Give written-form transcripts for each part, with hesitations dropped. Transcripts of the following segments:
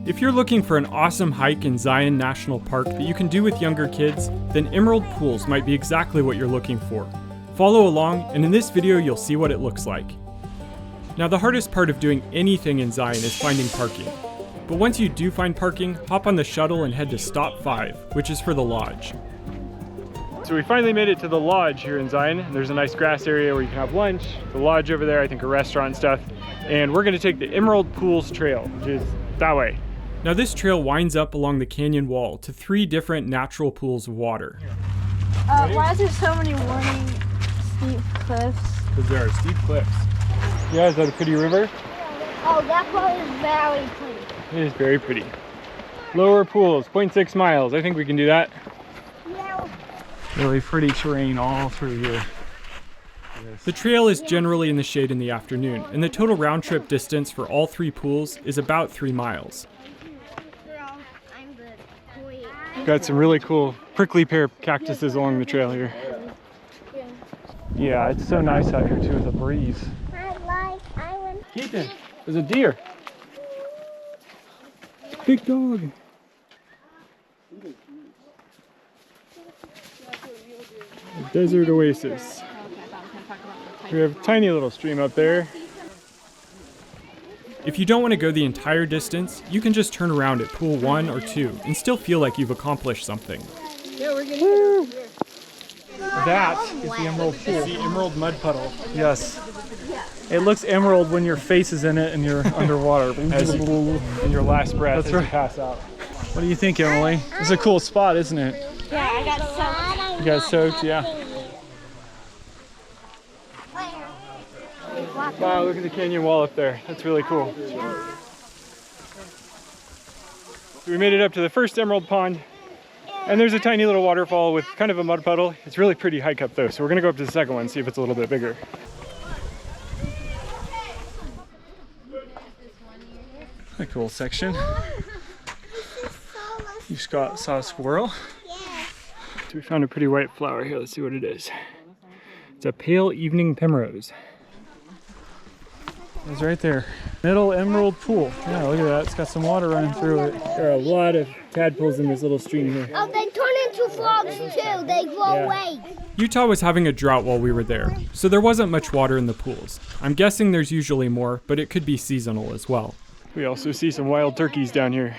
If you're looking for an awesome hike in Zion National Park that you can do with younger kids, then Emerald Pools might be exactly what you're looking for. Follow along, and in this video you'll see what it looks like. Now the hardest part of doing anything in Zion is finding parking. But once you do find parking, hop on the shuttle and head to Stop 5, which is for the lodge. So we finally made it to the lodge here in Zion. There's a nice grass area where you can have lunch. The lodge over there, I think a restaurant and stuff. And we're gonna take the Emerald Pools Trail, which is that way. Now this trail winds up along the canyon wall to 3 different natural pools of water. Why is there so many warning steep cliffs? Because there are steep cliffs. Yeah, is that a pretty river? Oh, that part is very pretty. It is very pretty. Lower pools, 0.6 miles. I think we can do that. Yeah. Really pretty terrain all through here. The trail is generally in the shade in the afternoon, and the total round trip distance for all 3 pools is about 3 miles. Got some really cool prickly pear cactuses along the trail here. Yeah, it's so nice out here too with the breeze. Ethan, there's a deer. Big dog. A desert oasis. We have a tiny little stream up there. If you don't want to go the entire distance, you can just turn around at pool 1 or 2 and still feel like you've accomplished something. Yeah, we're gonna That is the Emerald Pool. The Emerald Mud Puddle. Yes. It looks emerald when your face is in it and you're underwater. In your last breath as you pass out. What do you think, Emily? It's a cool spot, isn't it? Yeah, I got soaked. You got soaked, yeah. Wow, look at the canyon wall up there. That's really cool. So we made it up to the first emerald pond, and there's a tiny little waterfall with kind of a mud puddle. It's really pretty hike up though, so we're gonna go up to the second one, see if it's a little bit bigger. A cool section. You saw a squirrel? So we found a pretty white flower here. Let's see what it is. It's a pale evening primrose. It's right there. Middle Emerald Pool. Yeah, look at that. It's got some water running through it. There are a lot of tadpoles in this little stream here. Oh, they turn into frogs too. They grow away. Utah was having a drought while we were there, so there wasn't much water in the pools. I'm guessing there's usually more, but it could be seasonal as well. We also see some wild turkeys down here.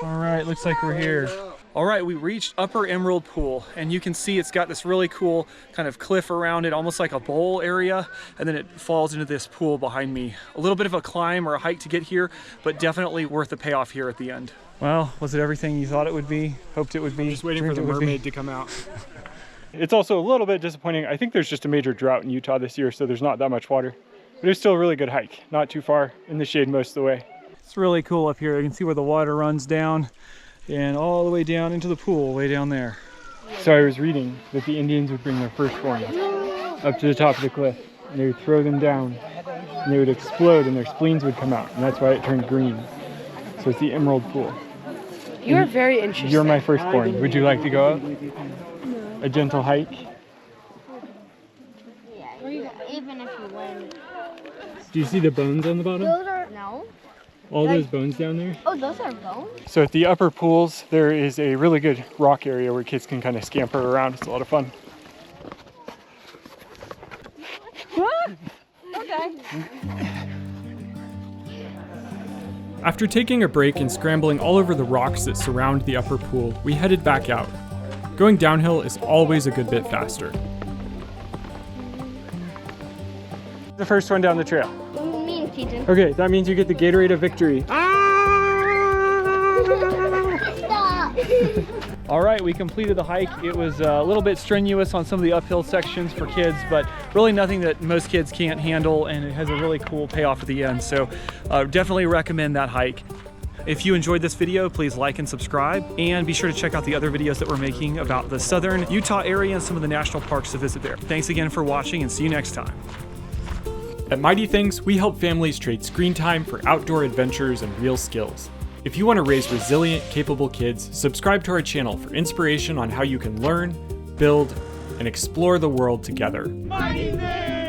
All right, looks like we're here. All right, we reached Upper Emerald Pool, and you can see it's got this really cool kind of cliff around it, almost like a bowl area, and then it falls into this pool behind me. A little bit of a climb or a hike to get here, but definitely worth the payoff here at the end. Well, was it everything you thought it would be? Hoped it would be? Just waiting for the mermaid to come out. It's also a little bit disappointing. I think there's just a major drought in Utah this year, so there's not that much water. But it's still a really good hike. Not too far, in the shade most of the way. It's really cool up here. You can see where the water runs down and all the way down into the pool, way down there. So I was reading that the Indians would bring their firstborn up to the top of the cliff, and they would throw them down, and they would explode, and their spleens would come out, and that's why it turned green. So it's the Emerald Pool. You are very interesting. You're my firstborn. Would you like to go up? A gentle hike? Yeah, even if you win. Do you see the bones on the bottom? Those are no. All those bones down there? Oh, those are bones? So at the upper pools, there is a really good rock area where kids can kind of scamper around. It's a lot of fun. Okay. After taking a break and scrambling all over the rocks that surround the upper pool, we headed back out. Going downhill is always a good bit faster. The first one down the trail. What do you mean, Keaton? Okay, that means you get the Gatorade of victory. Stop! All right, we completed the hike. It was a little bit strenuous on some of the uphill sections for kids, but really nothing that most kids can't handle, and it has a really cool payoff at the end. So definitely recommend that hike. If you enjoyed this video, please like and subscribe, and be sure to check out the other videos that we're making about the southern Utah area and some of the national parks to visit there. Thanks again for watching, and see you next time. At Mighty Things, we help families trade screen time for outdoor adventures and real skills. If you want to raise resilient, capable kids, subscribe to our channel for inspiration on how you can learn, build, and explore the world together. Mighty Things!